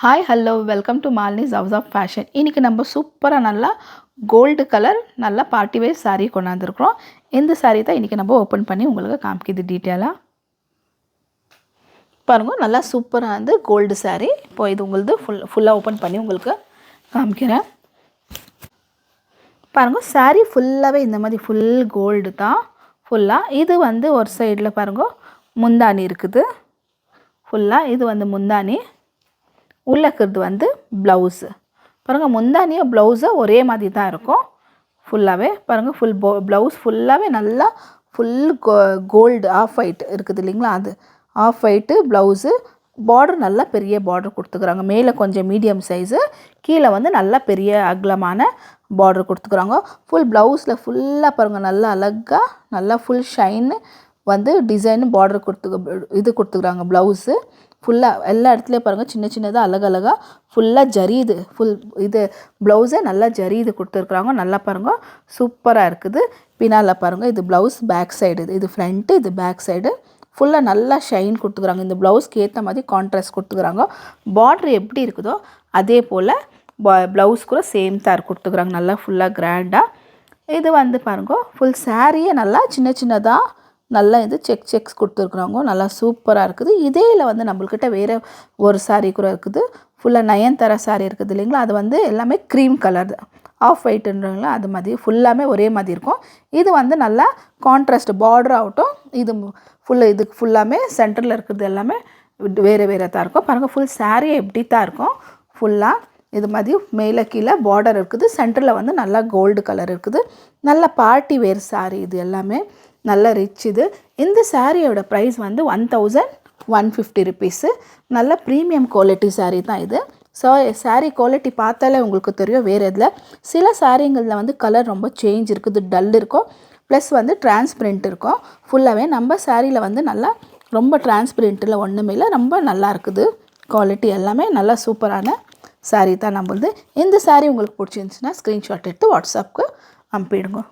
Hi hello welcome to Malini's house of fashion. இன்றைக்கி நம்ம சூப்பராக நல்லா கோல்டு கலர் நல்லா பார்ட்டி வேர் சாரீ கொண்டாந்துருக்குறோம். இந்த சாரீ தான் இன்றைக்கி நம்ம ஓப்பன் பண்ணி உங்களுக்கு காமிக்கிது டீட்டெயிலாக. பாருங்கள், நல்லா சூப்பராக வந்து கோல்டு சாரீ. இப்போ இது உங்களுக்கு ஃபுல்லாக ஓப்பன் பண்ணி உங்களுக்கு காமிக்கிறேன். பாருங்கள், சாரீ ஃபுல்லாகவே இந்த மாதிரி ஃபுல் கோல்டு தான் ஃபுல்லாக. இது வந்து ஒரு சைடில் பாருங்கள் முந்தானி இருக்குது ஃபுல்லாக. இது வந்து முந்தானி, உள்ளே இருக்கிறது வந்து ப்ளவுஸு. பாருங்கள், முந்தானியும் ப்ளவுஸும் ஒரே மாதிரி தான் இருக்கும் ஃபுல்லாகவே. பாருங்கள், ப்ளவுஸ் ஃபுல்லாகவே நல்லா கோல்டு ஆஃப் ஒயிட் இருக்குது இல்லைங்களா, அது ஆஃப் ஒயிட்டு ப்ளவுஸு. பார்டர் நல்லா பெரிய பார்டர் கொடுத்துக்குறாங்க. மேலே கொஞ்சம் மீடியம் சைஸு, கீழே வந்து நல்லா பெரிய அகலமான பார்டர் கொடுத்துக்குறாங்க. ஃபுல் ப்ளவுஸில் ஃபுல்லாக பாருங்கள் நல்லா அழகாக நல்லா ஃபுல் ஷைனு வந்து டிசைனு பார்டர் கொடுத்துக்குறாங்க. ப்ளவுஸு ஃபுல்லாக எல்லா இடத்துலையும் பாருங்கள் சின்ன சின்னதாக அழகழகாக ஃபுல்லாக ஜரியுது. இது ப்ளவுஸே நல்லா ஜரியுது கொடுத்துருக்குறாங்க. நல்லா பாருங்கள் சூப்பராக இருக்குது. பின்னால் பாருங்கள், இது ப்ளவுஸ் பேக் சைடு, இது ஃப்ரண்ட்டு, இது பேக் சைடு ஃபுல்லாக நல்லா ஷைன் கொடுத்துக்குறாங்க. இந்த ப்ளவுஸ்க்கு ஏற்ற மாதிரி கான்ட்ராஸ்ட் கொடுத்துக்குறாங்க. பார்ட்ரு எப்படி இருக்குதோ அதே போல் ப்ளவுஸ் கூட சேம் தான் கொடுத்துக்குறாங்க. நல்லா ஃபுல்லாக கிராண்டாக. இது வந்து பாருங்க ஃபுல் சாரியே நல்லா சின்ன சின்னதாக நல்லா இது செக்ஸ் கொடுத்துருக்குறாங்க. நல்லா சூப்பராக இருக்குது. இதேல வந்து நம்மள்கிட்ட வேறு ஒரு சாரீ கூட இருக்குது. ஃபுல்லாக நயன்தாரா சாரீ இருக்குது இல்லைங்களா, அது வந்து எல்லாமே க்ரீம் கலர் ஆஃப் ஒயிட்டுன்றாங்களா, அது மாதிரி ஃபுல்லாமே ஒரே மாதிரி இருக்கும். இது வந்து நல்லா கான்ட்ராஸ்ட் பார்டர் ஆகட்டும். இதுக்கு ஃபுல்லாமே சென்டரில் இருக்கிறது எல்லாமே வேறு தான் இருக்கும். பாருங்கள், ஃபுல் சாரீ எப்படி தான் இருக்கும் ஃபுல்லாக. இது மாதிரி மேலே கீழே பார்டர் இருக்குது. சென்டரில் வந்து நல்லா கோல்டு கலர் இருக்குது. நல்ல பார்ட்டி வேர் சாரீ இது எல்லாமே நல்ல ரிச். இந்த சாரியோட ப்ரைஸ் வந்து 1150 ருபீஸு. நல்ல ப்ரீமியம் குவாலிட்டி சாரீ தான் இது. ஸோ சாரீ குவாலிட்டி பார்த்தாலே உங்களுக்கு தெரியும். வேறு இதில் சில சாரீங்களில் வந்து கலர் ரொம்ப சேஞ்ச் இருக்குது, டல் இருக்கும், ப்ளஸ் வந்து டிரான்ஸ்பரண்ட் இருக்கும். ஃபுல்லாகவே நம்ம சாரியில் வந்து நல்லா ரொம்ப டிரான்ஸ்பரண்ட்டில் ஒன்றுமே இல்லை, ரொம்ப நல்லா இருக்குது. குவாலிட்டி எல்லாமே நல்லா சூப்பரான சாரீ தான் நம்மளுது. இந்த சாரீ உங்களுக்கு பிடிச்சிருந்துச்சுன்னா ஸ்க்ரீன்ஷாட் எடுத்து வாட்ஸ்அப்புக்கு அனுப்பிடுங்க.